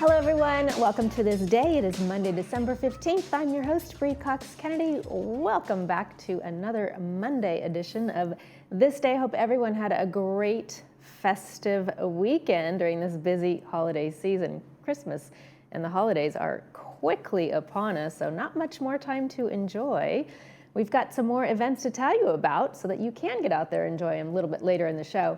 Hello everyone, welcome to This Day. It is Monday, December 15th. I'm your host, Bree Cox Kennedy. Welcome back to another Monday edition of This Day. Hope everyone had a great festive weekend during this busy holiday season. Christmas and the holidays are quickly upon us, so not much more time to enjoy. We've got some more events to tell you about so that you can get out there and enjoy them a little bit later in the show.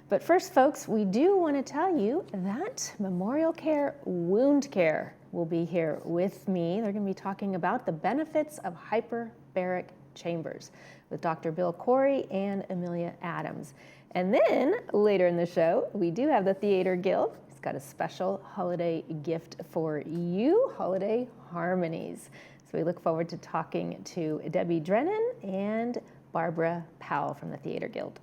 But first, folks, we do want to tell you that Memorial Care Wound Care will be here with me. They're going to be talking about the benefits of hyperbaric chambers with Dr. Bill Corey and Amelia Adams. And then later in the show, we do have the Theater Guild. It's got a special holiday gift for you, Holiday Harmonies. So we look forward to talking to Debbie Drennan and Barbara Powell from the Theater Guild.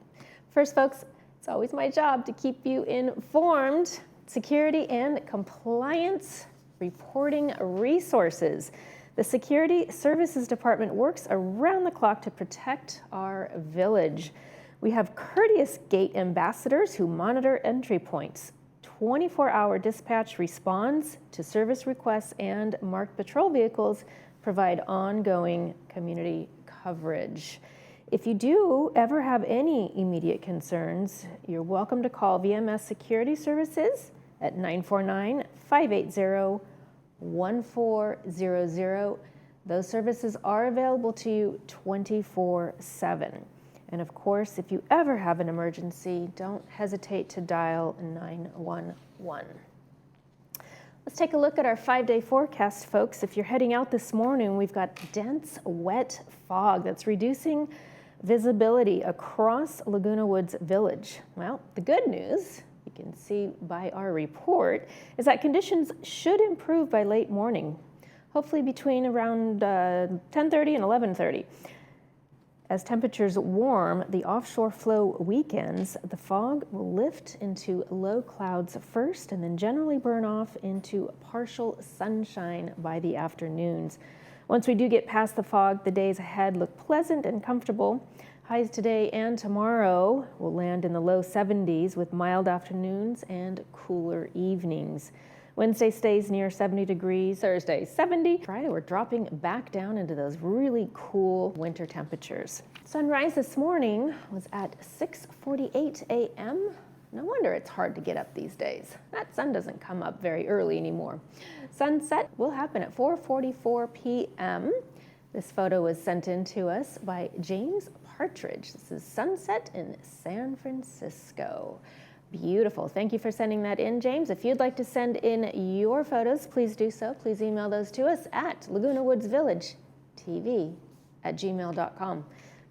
First, folks, it's always my job to keep you informed. Security and compliance reporting resources. The Security Services Department works around the clock to protect our village. We have courteous gate ambassadors who monitor entry points. 24-hour dispatch responds to service requests, and marked patrol vehicles provide ongoing community coverage. If you do ever have any immediate concerns, you're welcome to call VMS Security Services at 949-580-1400. Those services are available to you 24/7. And of course, if you ever have an emergency, don't hesitate to dial 911. Let's take a look at our 5-day forecast, folks. If you're heading out this morning, we've got dense, wet fog that's reducing visibility across Laguna Woods Village. Well, the good news, you can see by our report, is that conditions should improve by late morning, hopefully between around 10:30 and 11:30. As temperatures warm, the offshore flow weakens, the fog will lift into low clouds first and then generally burn off into partial sunshine by the afternoons. Once we do get past the fog, the days ahead look pleasant and comfortable. Highs today and tomorrow will land in the low 70s with mild afternoons and cooler evenings. Wednesday stays near 70 degrees, Thursday 70. Friday we're dropping back down into those really cool winter temperatures. Sunrise this morning was at 6:48 a.m. No wonder it's hard to get up these days. That sun doesn't come up very early anymore. Sunset will happen at 4:44 p.m. This photo was sent in to us by James Partridge. This is sunset in San Francisco. Beautiful. Thank you for sending that in, James. If you'd like to send in your photos, please do so. Please email those to us at lagunawoodsvillagetv@gmail.com.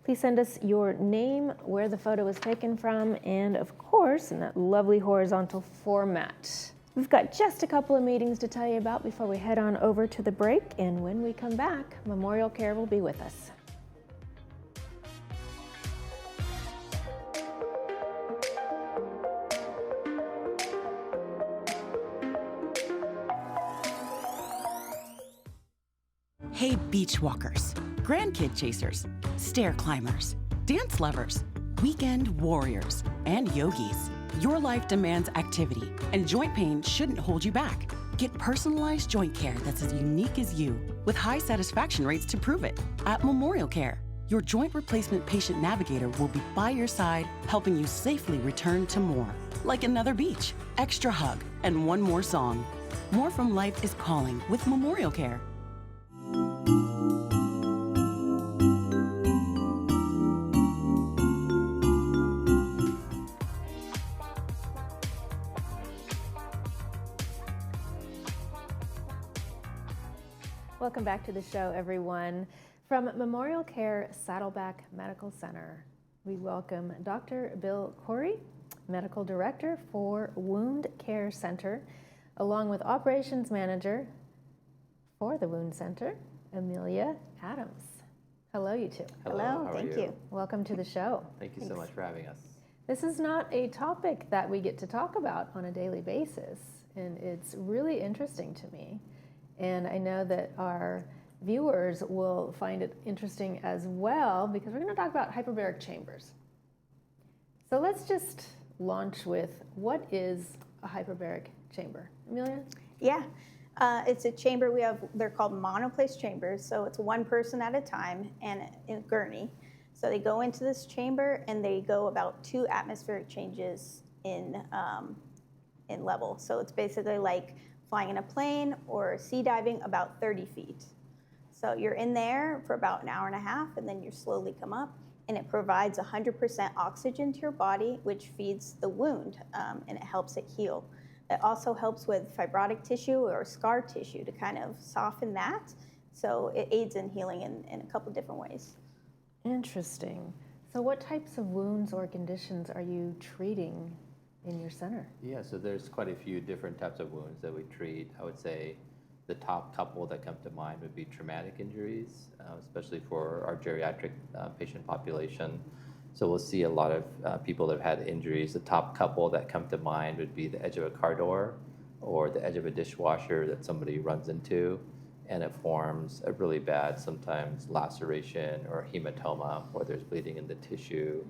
Please send us your name, where the photo was taken from, and of course, in that lovely horizontal format. We've got just a couple of meetings to tell you about before we head on over to the break, and when we come back, Memorial Care will be with us. Hey, beach walkers, grandkid chasers, stair climbers, dance lovers, weekend warriors, and yogis. Your life demands activity, and joint pain shouldn't hold you back. Get personalized joint care that's as unique as you, with high satisfaction rates to prove it. At Memorial Care, your joint replacement patient navigator will be by your side, helping you safely return to more. Like another beach, extra hug, and one more song. More from life is calling with Memorial Care. Welcome back to the show, everyone. From Memorial Care Saddleback Medical Center, we welcome Dr. Bill Corey, Medical Director for Wound Care Center, along with Operations Manager for the Wound Center, Amelia Adams. Hello, you two. Hello, thank you. Welcome to the show. Thank you so much for having us. This is not a topic that we get to talk about on a daily basis, and it's really interesting to me. And I know that our viewers will find it interesting as well, because we're going to talk about hyperbaric chambers. So let's just launch with, what is a hyperbaric chamber? Amelia? Yeah. It's a chamber. They're called monoplace chambers. So it's one person at a time and in a gurney. So they go into this chamber and they go about 2 atmospheric changes in level. So it's basically like flying in a plane or sea diving about 30 feet. So you're in there for about an hour and a half, and then you slowly come up, and it provides 100% oxygen to your body, which feeds the wound, and it helps it heal. It also helps with fibrotic tissue or scar tissue to kind of soften that. So it aids in healing in a couple different ways. Interesting. So what types of wounds or conditions are you treating in your center? Yeah, so there's quite a few different types of wounds that we treat. I would say the top couple that come to mind would be traumatic injuries, especially for our geriatric patient population. So we'll see a lot of people that have had injuries. The top couple that come to mind would be the edge of a car door or the edge of a dishwasher that somebody runs into, and it forms a really bad, sometimes laceration or hematoma, where there's bleeding in the tissue.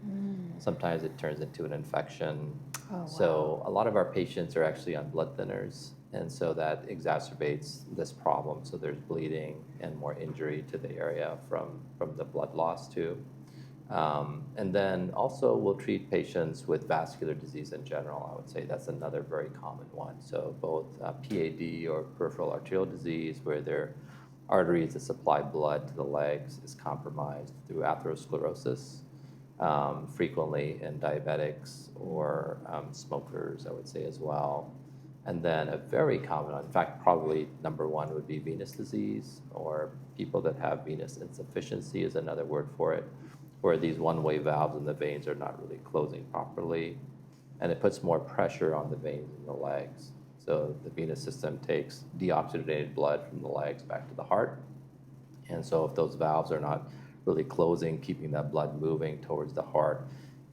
Sometimes it turns into an infection. Oh, wow. So a lot of our patients are actually on blood thinners, and so that exacerbates this problem. So there's bleeding and more injury to the area from the blood loss too. And then also we'll treat patients with vascular disease in general. I would say that's another very common one. So both PAD or peripheral arterial disease, where their arteries that supply blood to the legs is compromised through atherosclerosis, frequently in diabetics or smokers, I would say as well. And then a very common one, in fact, probably number one would be venous disease, or people that have venous insufficiency is another word for it, where these one-way valves in the veins are not really closing properly, and it puts more pressure on the veins in the legs. So the venous system takes deoxygenated blood from the legs back to the heart, and so if those valves are not really closing, keeping that blood moving towards the heart,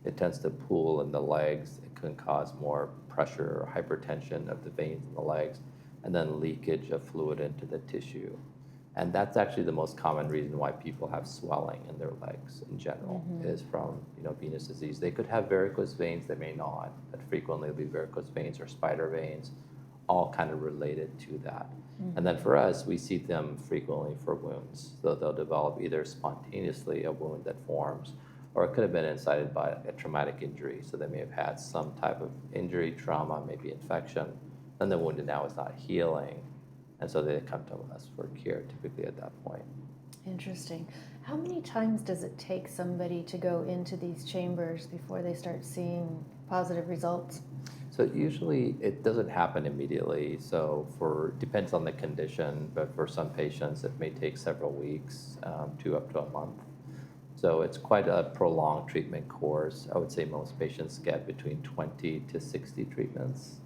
it tends to pool in the legs. It can cause more pressure or hypertension of the veins in the legs, and then leakage of fluid into the tissue. And that's actually the most common reason why people have swelling in their legs in general, is from venous disease. They could have varicose veins, they may not, but frequently it'll be varicose veins or spider veins, all kind of related to that. And then for us, we see them frequently for wounds. So they'll develop either spontaneously a wound that forms, or it could have been incited by a traumatic injury. So they may have had some type of injury, trauma, maybe infection, and the wound now is not healing. And so they come to us for care typically at that point. Interesting. How many times does it take somebody to go into these chambers before they start seeing positive results? So usually it doesn't happen immediately. So depends on the condition, but for some patients it may take several weeks to up to a month. So it's quite a prolonged treatment course. I would say most patients get between 20 to 60 treatments.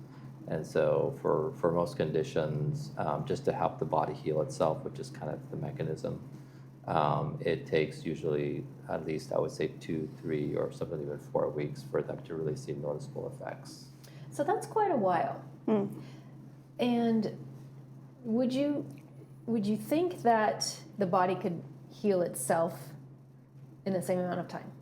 And so for most conditions, just to help the body heal itself, which is kind of the mechanism, it takes usually at least, I would say, 2, 3, or sometimes even 4 weeks for them to really see noticeable effects. So that's quite a while. And would you think that the body could heal itself in the same amount of time?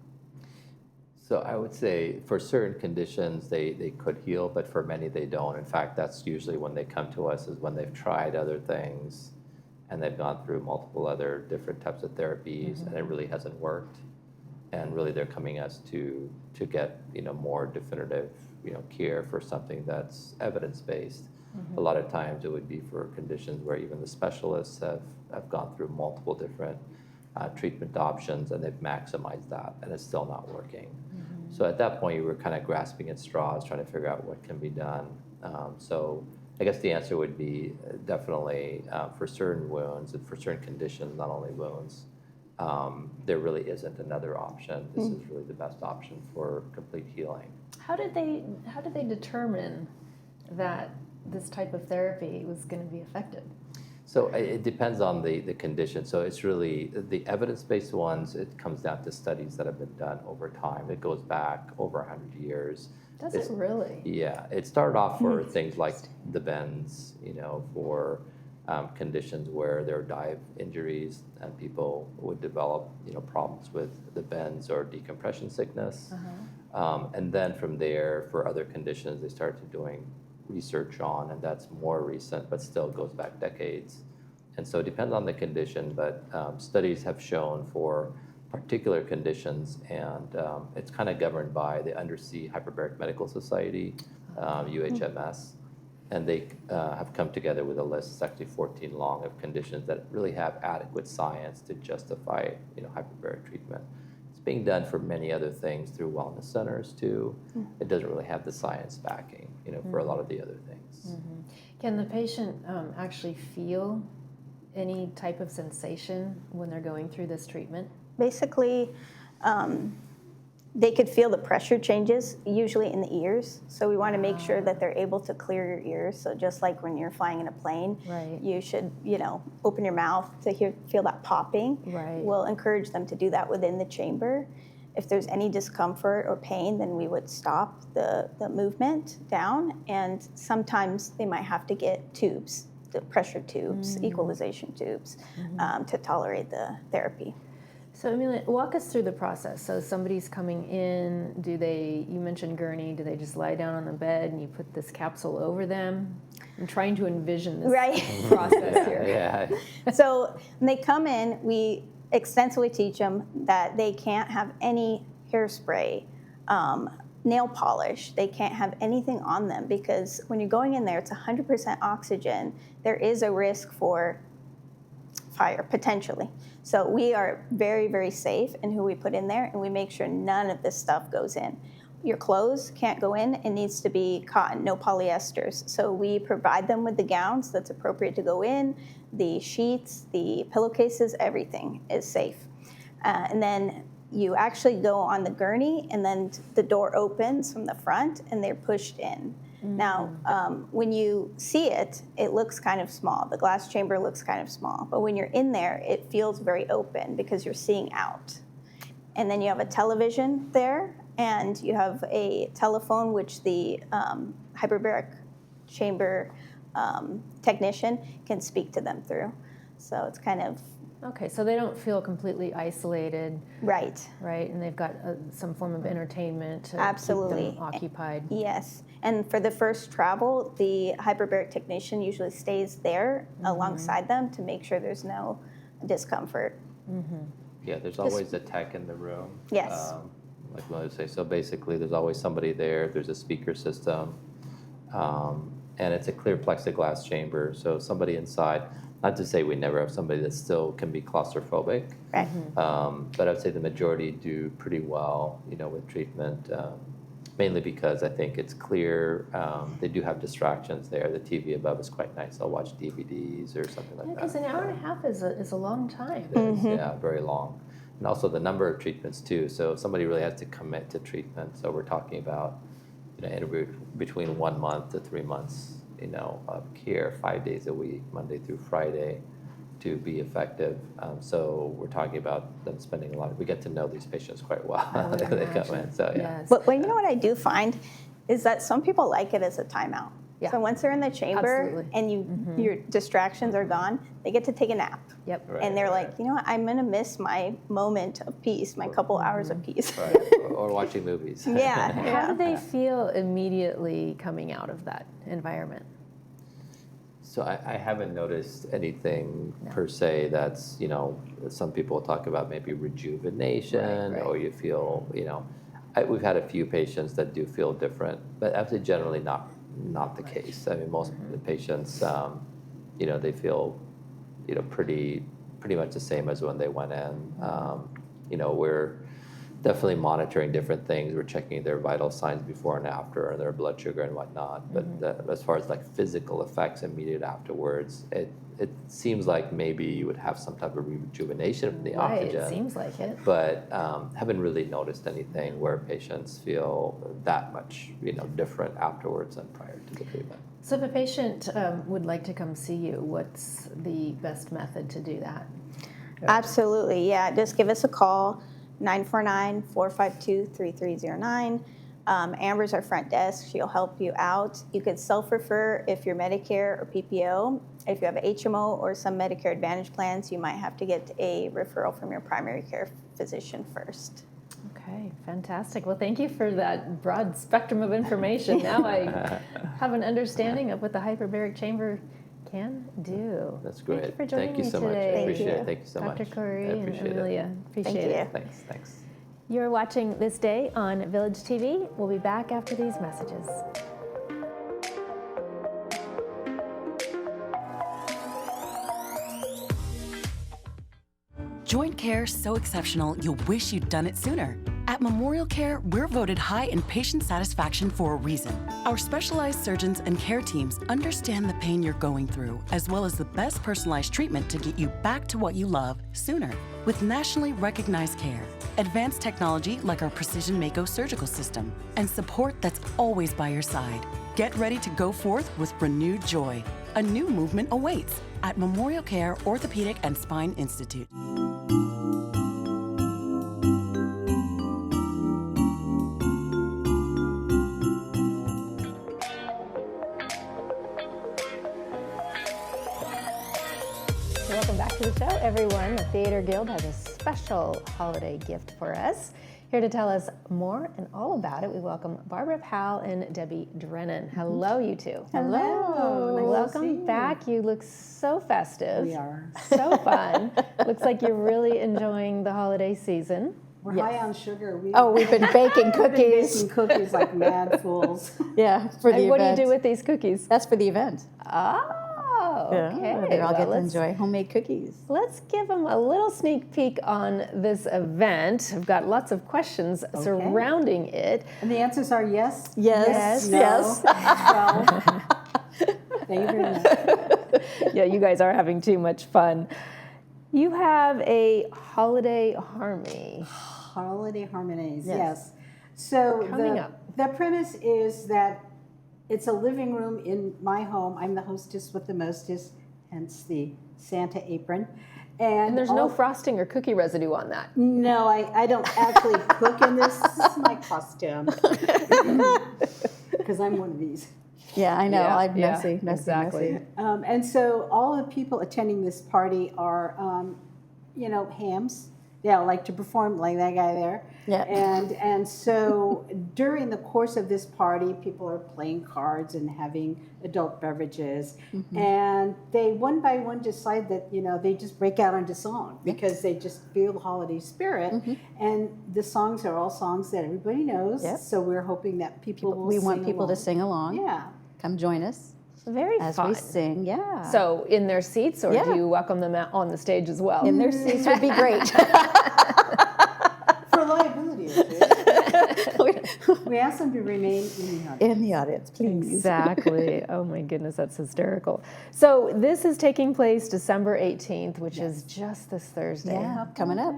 So I would say for certain conditions, they could heal, but for many they don't. In fact, that's usually when they come to us, is when they've tried other things and they've gone through multiple other different types of therapies and it really hasn't worked. And really they're coming us to get more definitive care for something that's evidence-based. A lot of times it would be for conditions where even the specialists have gone through multiple different treatment options and they've maximized that and it's still not working. So at that point you were kind of grasping at straws, trying to figure out what can be done. So I guess the answer would be definitely for certain wounds and for certain conditions, not only wounds, there really isn't another option. This is really the best option for complete healing. How did they determine that this type of therapy was going to be effective? So it depends on the condition. So it's really the evidence-based ones, it comes down to studies that have been done over time. It goes back over 100 years. Does it really? Yeah. It started off for things like the bends, for conditions where there are dive injuries and people would develop, problems with the bends or decompression sickness. And then from there, for other conditions, they started doing research on, and that's more recent, but still goes back decades. And so it depends on the condition, but studies have shown for particular conditions, and it's kind of governed by the Undersea Hyperbaric Medical Society, UHMS, and they have come together with a list, it's actually 14 long, of conditions that really have adequate science to justify, hyperbaric treatment. It's being done for many other things through wellness centers too. It doesn't really have the science backing, for a lot of the other things. Can the patient actually feel any type of sensation when they're going through this treatment? Basically, they could feel the pressure changes, usually in the ears. So we want to make sure that they're able to clear your ears. So just like when you're flying in a plane, Right. you should, open your mouth to feel that popping. Right. We'll encourage them to do that within the chamber. If there's any discomfort or pain, then we would stop the movement down. And sometimes they might have to get tubes, the pressure tubes, equalization tubes, to tolerate the therapy. So Amelia, walk us through the process. So somebody's coming in, you mentioned gurney, do they just lie down on the bed and you put this capsule over them? I'm trying to envision this Right. process here. Yeah. So when they come in, we extensively teach them that they can't have any hairspray, nail polish. They can't have anything on them because when you're going in there, it's 100% oxygen. There is a risk for fire, potentially. So we are very, very safe in who we put in there, and we make sure none of this stuff goes in. Your clothes can't go in. It needs to be cotton, no polyesters. So we provide them with the gowns that's appropriate to go in, the sheets, the pillowcases, everything is safe. And then you actually go on the gurney, and then the door opens from the front, and they're pushed in. Now, when you see it, it looks kind of small. The glass chamber looks kind of small. But when you're in there, it feels very open because you're seeing out. And then you have a television there, and you have a telephone, which the hyperbaric chamber technician can speak to them through. So it's kind of... Okay, so they don't feel completely isolated, Right. right? And they've got some form of entertainment to Absolutely. keep them occupied. Yes. And for the first travel, the hyperbaric technician usually stays there alongside them to make sure there's no discomfort. Yeah, there's always a tech in the room. Yes. Like Melinda say, so basically there's always somebody there, there's a speaker system, and it's a clear plexiglass chamber, so somebody inside, not to say we never have somebody that still can be claustrophobic, Right. but I'd say the majority do pretty well, with treatment, mainly because I think it's clear. They do have distractions there. The TV above is quite nice. I'll watch DVDs or something like that. Because an hour and a half is a long time. It is, yeah, very long. And also the number of treatments too. So if somebody really has to commit to treatment, so we're talking about, anywhere between 1 month to 3 months, of care, 5 days a week, Monday through Friday, to be effective. So we're talking about them spending a lot. We get to know these patients quite well. I would They come imagine. in. So yeah. Yes. But you know what I do find is that some people like it as a timeout. Yeah. So once they're in the chamber Absolutely. and your distractions are gone, they get to take a nap. Yep. Right, And they're right. like, what, I'm going to miss my moment of peace, my couple hours of peace. Right. Or watching movies. Yeah. How do they feel immediately coming out of that environment? So I haven't noticed anything per se that's, some people talk about maybe rejuvenation, Right. or you feel, we've had a few patients that do feel different, but actually generally not the case. I mean, most of the patients, they feel, pretty much the same as when they went in. We're definitely monitoring different things. We're checking their vital signs before and after, and their blood sugar and whatnot. But as far as like physical effects immediate afterwards, it seems like maybe you would have some type of rejuvenation from the Right, oxygen. it seems like it. But haven't really noticed anything where patients feel that much, different afterwards than prior to the treatment. So if a patient would like to come see you, what's the best method to do that? Absolutely, yeah. Just give us a call, 949-452-3309. Amber's our front desk. She'll help you out. You could self-refer if you're Medicare or PPO. If you have HMO or some Medicare Advantage plans, you might have to get a referral from your primary care physician first. Okay, Fantastic. Well, thank you for that broad spectrum of information. Now I have an understanding of what the hyperbaric chamber can do. That's great. Thank you for joining Thank you me so much. I today. appreciate it. Thank you so much. Dr. Curry I and appreciate Amelia. Appreciate Thank it. you. Thanks. You're watching This Day on Village TV. We'll be back after these messages. Joint care so exceptional, you'll wish you'd done it sooner. At Memorial Care, we're voted high in patient satisfaction for a reason. Our specialized surgeons and care teams understand the pain you're going through, as well as the best personalized treatment to get you back to what you love sooner. With nationally recognized care, advanced technology like our Precision Mako surgical system, and support that's always by your side. Get ready to go forth with renewed joy. A new movement awaits at Memorial Care Orthopedic and Spine Institute. Welcome back to the show, everyone. The Theater Guild has a special holiday gift for us. Here to tell us more and all about it, we welcome Barbara Powell and Debbie Drennan. Hello, you two. Hello. Nice to see Welcome you. back. You look so festive. We are. So fun. Looks like you're really enjoying the holiday season. We're high on sugar. We've been baking We've been cookies. baking cookies like mad fools. Yeah, for the And what do you event. do with these cookies? That's for the event. Oh, okay. They all Well, get to let's- enjoy homemade cookies. Let's give them a little sneak peek on this event. I've got lots of questions surrounding it. And the answers are yes. Yes, No. yes. Well, thank you very much. Yeah, you guys are having too much fun. You have a holiday harmony. Holiday harmonies, Yes. yes. So Coming up. the premise is that it's a living room in my home. I'm the hostess with the mostest, hence the Santa apron. And there's no all- frosting or cookie residue on that. No, I don't actually cook in this. This is my costume. Because I'm one of these. Yeah, I know. Yeah, I'm yeah, messy, exactly. messy. And so all the people attending this party are, hams. They all like to perform, like that guy there. Yeah. And so during the course of this party, people are playing cards and having adult beverages. And they one by one decide that, they just break out into song because they just feel the holiday spirit. And the songs are all songs that everybody knows. Yep. So we're hoping that people will We want sing people to along. sing along. Yeah. Come join us Very as fun. we sing. Yeah. So in their seats, or Yeah. do you welcome them out on the stage as well? in their seats would be great. For liability issues. We ask them to remain in the audience. In the audience, please. Exactly. Oh my goodness, that's hysterical. So this is taking place December 18th, which is just this Thursday. Yeah, coming up.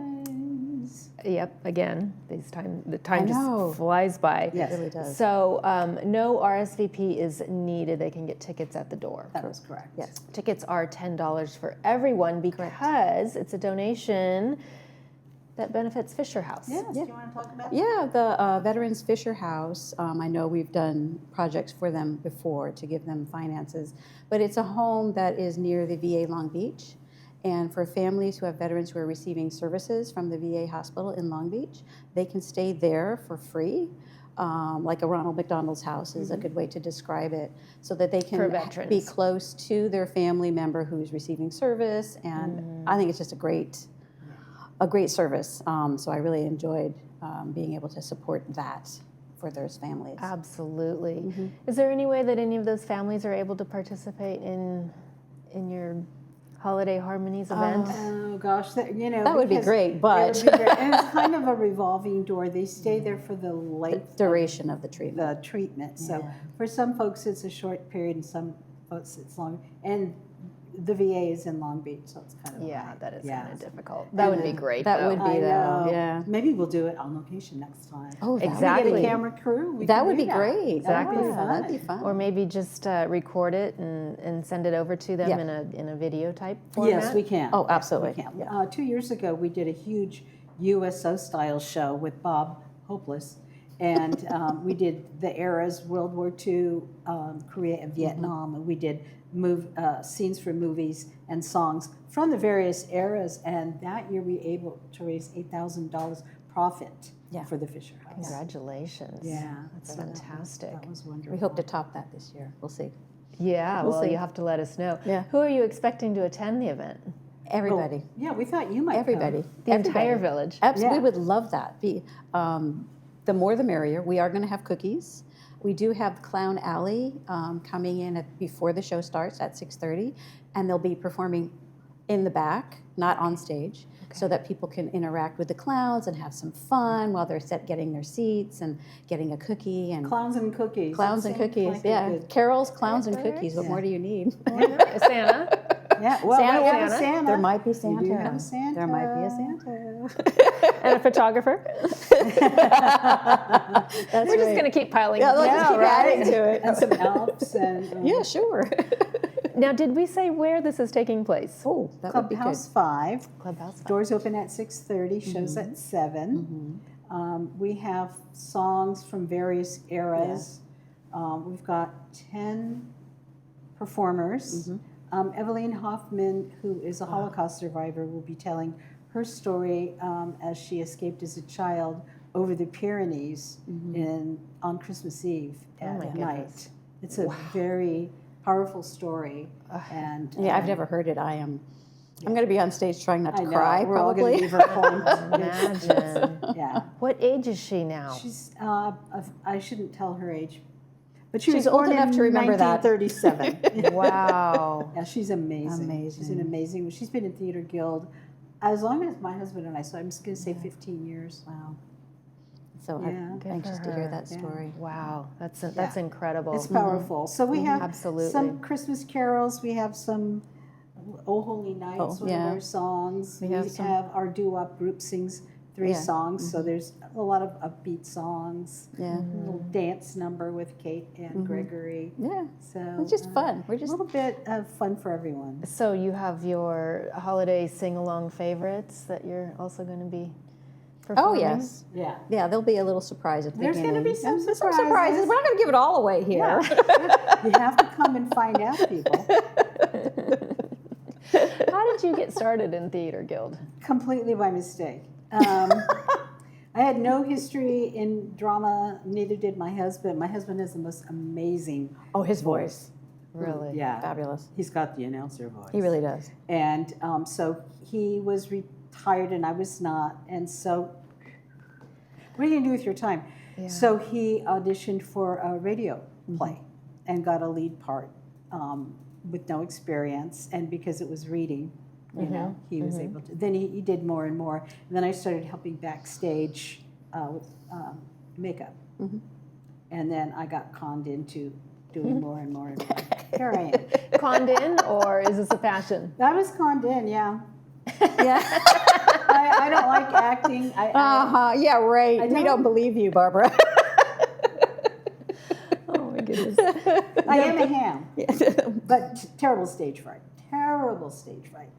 Yep. Again, the time know. just flies by. Yes. It really does. So no RSVP is needed. They can get tickets at the door. That was correct. Yes. Tickets are $10 for everyone because it's a donation that benefits Fisher House. Yes. Do you want to talk about Yeah, the Veterans Fisher House, I know we've done projects for them before to give them finances, but it's a home that is near the VA Long Beach. And for families who have veterans who are receiving services from the VA hospital in Long Beach, they can stay there for free. Like a Ronald McDonald's house is a good way to describe it, so that they For can veterans. be close to their family member who's receiving service. And I think it's just a great service. So I really enjoyed being able to support that for those families. Absolutely. Is there any way that any of those families are able to participate in your Holiday Harmonies event? Oh gosh, that That would be because great, it but- would be great. And it's kind of a revolving door. They stay there for the length Duration of the treatment. of the treatment. So for some folks it's a short period, and some folks it's long. And the VA is in Long Beach, so it's kind of Yeah, that is yeah. kind of difficult. That would be great. That though. would I be know. though, yeah. Maybe we'll do it on location next time. Oh, that would Exactly. We get a camera crew. We That can would do be great. Exactly. That would be Yeah, fun. that'd be fun. Or maybe just record it and send it over to them Yeah. in a video type format. Yes, we can. Oh, Yes, absolutely. we can. Yeah. 2 years ago, we did a huge USO style show with Bob Hopeless, and we did the eras: World War II, Korea, and Vietnam. And we did scenes from movies and songs from the various eras. And that year, we were able to raise $8,000 profit Yeah. for the Fisher House. Congratulations. Yeah. That's So fantastic. That was wonderful. We hope to top that this year. We'll see. Yeah, We'll well, see. you have to let us know. Yeah. Who are you expecting to attend the event? Everybody. Yeah, we thought you might Everybody. come. The Everybody. entire village? Absolutely. Yeah. We would love that. The more the merrier. We are going to have cookies. We do have Clown Alley coming in before the show starts at 6:30, and they'll be performing in the back, not on stage, so that people can interact with the clowns and have some fun while they're getting their seats and getting a cookie and Clowns and cookies. clowns That and seems cookies. like a Yeah, good- carols, clowns, and Very cookies. What nice. more do you need? Santa? Yeah, well, Santa, we have a Santa. Santa. There might be We Santa. do have a Santa. There might be a Santa. And a photographer? That's We're just going to keep piling Yeah, up. let's Yeah, keep adding right. to it. And some elves and Yeah, sure. Now, did we say where this is taking place? Oh, that would be good. Clubhouse 5. Clubhouse. Doors open at 6:30, shows at 7. We have songs from various eras. We've got 10 performers. Evelyn Hoffman, who is a Holocaust survivor, will be telling her story as she escaped as a child over the Pyrenees on Christmas Eve at my night. goodness. It's a very powerful story. And Yeah, I've never heard it. I'm going to be on stage trying not to I know, cry, we're all going probably. to leave her home. Imagine. Yeah. What age is she now? She's, I shouldn't tell her age, but she She's was old born enough in to remember that. 1937. Wow. Yeah, she's amazing. Amazing. She's an amazing. She's been in Theater Guild as long as my husband and I. So I'm just going to say 15 years. Wow. So Yeah. I'm Good anxious for to hear her. that story. Wow. That's incredible. It's powerful. So we have Absolutely. some Christmas carols. We have some "Oh Holy Night," Oh, one yeah. of our songs. We have some- our doo-wop group sings 3 Yeah. songs. So there's a lot of upbeat songs. Yeah. A little dance number with Kate and Gregory. Yeah. So It's just fun. We're a just little bit of fun for everyone. So you have your holiday sing-along favorites that you're also going to be Oh, performing? yes. Yeah. Yeah, there'll be a little surprise at the There's beginning. gonna be some There's surprises. We're not going to give it all away here. You have to come and find out, people. How did you get started in Theater Guild? Completely by mistake. I had no history in drama, neither did my husband. My husband has the most amazing Oh, his voice. Really? Yeah. Fabulous. He's got the announcer voice. He really does. And so he was retired and I was not. And so, what are you going to do with your time? Yeah. So he auditioned for a radio play and got a lead part with no experience. And because it was reading, you know, he was able to. Then he did more and more. And then I started helping backstage with makeup. And then I got conned into doing more and more and more. Here I am. Conned in, or is this a passion? I was conned in, yeah. Yeah. I don't like acting. Uh-huh. Yeah, right. We don't- don't believe you, Barbara. Oh my goodness. I am a ham, but terrible stage fright. Terrible stage fright.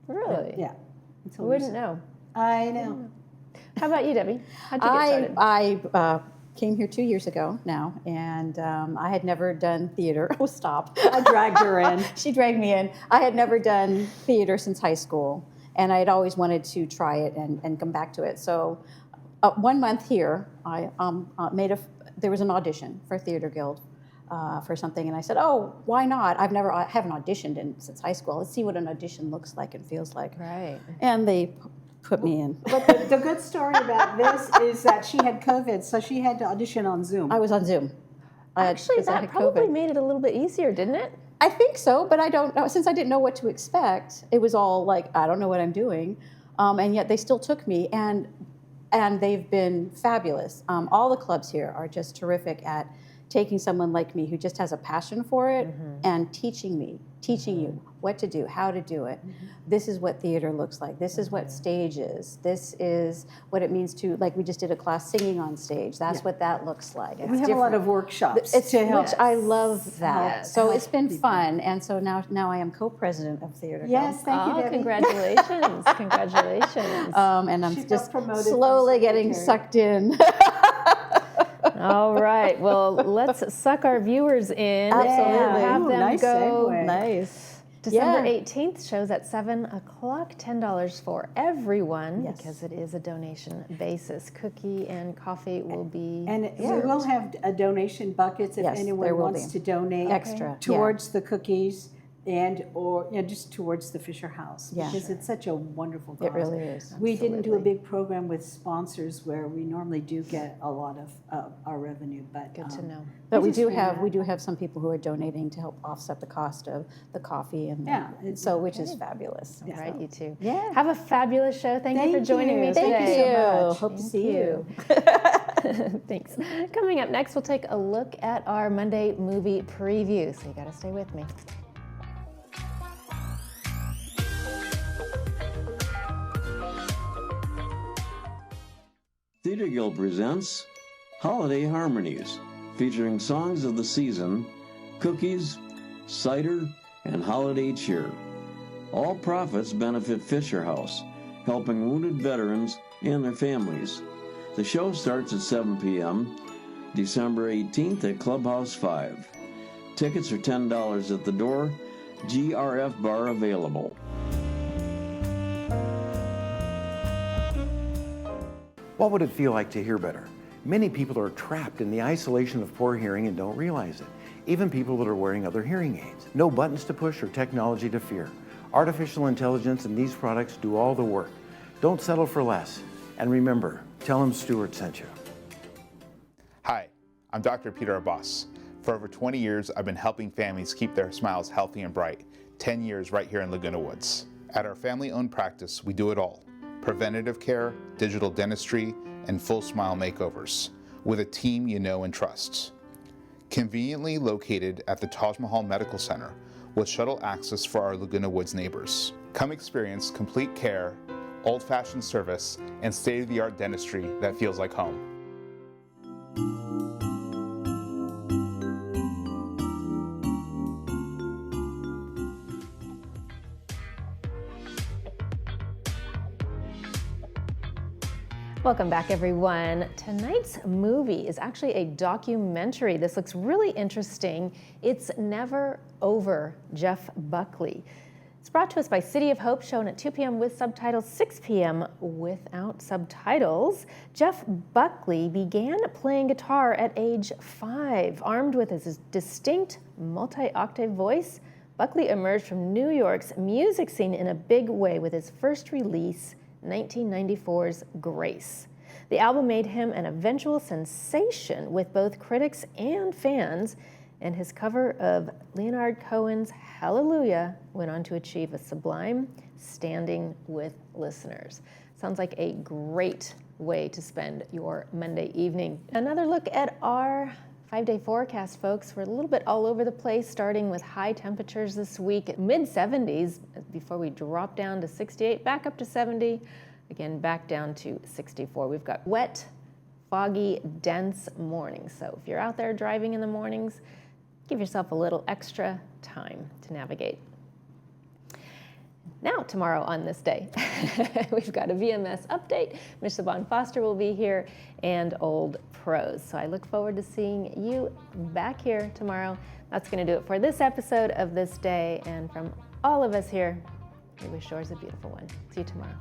Really? Yeah. I Until wouldn't know. I know. How about you, Debbie? How'd you get started? I came here 2 years ago now, and I had never done theater. Oh, stop. I dragged her in. She dragged me in. I had never done theater since high school, and I had always wanted to try it and come back to it. So 1 month here, I there was an audition for Theater Guild for something, and I said, oh, why not? I haven't auditioned since high school. Let's see what an audition looks like and feels like. Right. And they put me in. But the good story about this is that she had COVID, so she had to audition on Zoom. I was on Zoom. Actually, 'cause I that had probably COVID. made it a little bit easier, didn't it? I think so, but I don't know. Since I didn't know what to expect, it was all like, I don't know what I'm doing. And yet they still took me, and they've been fabulous. All the clubs here are just terrific at taking someone like me who just has a passion for it and teaching you what to do, how to do it. This is what theater looks like. This is what stage is. This is what it means to, like we just did a class singing on stage. That's what that looks like. we have a lot of workshops It's to help. which I love that. Yes. So it's been fun, and so now I am co-president of Theater Guild. Yes, thank you, Oh, Debbie. congratulations. Congratulations. And I'm She got just promoted from slowly getting secretary. sucked in. All right. Well, let's suck our viewers in. Absolutely. And have Ooh, them nice go segue. Nice. December Yeah. 18th, shows at 7 o'clock, $10 for everyone, Yes. because it is a donation basis. Cookie and coffee will be And we will have donation buckets if Yes, there anyone will wants be. to donate Extra, yeah. towards the cookies and or just towards the Fisher House, Yeah. because it's such a wonderful cause. It really is. We didn't do a Absolutely. big program with sponsors where we normally do get a lot of our revenue, but good to know. But we just do really have glad. we do have some people who are donating to help offset the cost of the coffee and Yeah, so which is fabulous. All right, you two. Yeah. Have a fabulous show. Thank you for joining me Thank today. you. so much. Hope to Thank see you. Thanks. Coming up next, we'll take a look at our Monday movie preview. So you got to stay with me. Theater Guild presents Holiday Harmonies, featuring songs of the season, cookies, cider, and holiday cheer. All profits benefit Fisher House, helping wounded veterans and their families. The show starts at 7 p.m., December 18th at Clubhouse 5. Tickets are $10 at the door, GRF bar available. What would it feel like to hear better? Many people are trapped in the isolation of poor hearing and don't realize it. Even people that are wearing other hearing aids. No buttons to push or technology to fear. Artificial intelligence and these products do all the work. Don't settle for less. And remember, tell them Stuart sent you. Hi, I'm Dr. Peter Abbas. For over 20 years, I've been helping families keep their smiles healthy and bright. 10 years right here in Laguna Woods. At our family-owned practice, we do it all. Preventative care, digital dentistry, and full smile makeovers, with a team you know and trust. Conveniently located at the Taj Mahal Medical Center, with shuttle access for our Laguna Woods neighbors. Come experience complete care, old-fashioned service, and state-of-the-art dentistry that feels like home. Welcome back, everyone. Tonight's movie is actually a documentary. This looks really interesting. It's Never Over, Jeff Buckley. It's brought to us by City of Hope, shown at 2 p.m. with subtitles, 6 p.m. without subtitles. Jeff Buckley began playing guitar at age 5. Armed with his distinct multi-octave voice, Buckley emerged from New York's music scene in a big way with his first release, 1994's Grace. The album made him an eventual sensation with both critics and fans, and his cover of Leonard Cohen's Hallelujah went on to achieve a sublime standing with listeners. Sounds like a great way to spend your Monday evening. Another look at our 5-day forecast, folks. We're a little bit all over the place, starting with high temperatures this week, mid-70s before we drop down to 68, back up to 70, again back down to 64. We've got wet, foggy, dense mornings. So if you're out there driving in the mornings, give yourself a little extra time to navigate. Now, tomorrow on this day, we've got a VMS update. Ms. Siobhan Foster will be here, and Old Pros. So I look forward to seeing you back here tomorrow. That's going to do it for this episode of This Day. And from all of us here, we wish yours a beautiful one. See you tomorrow.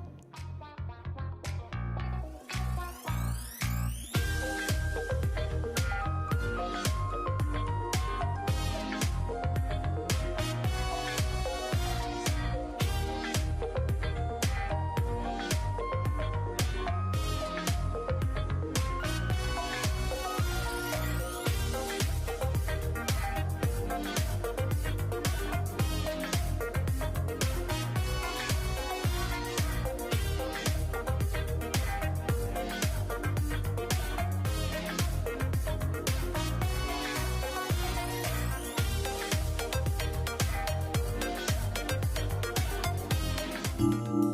Thank you.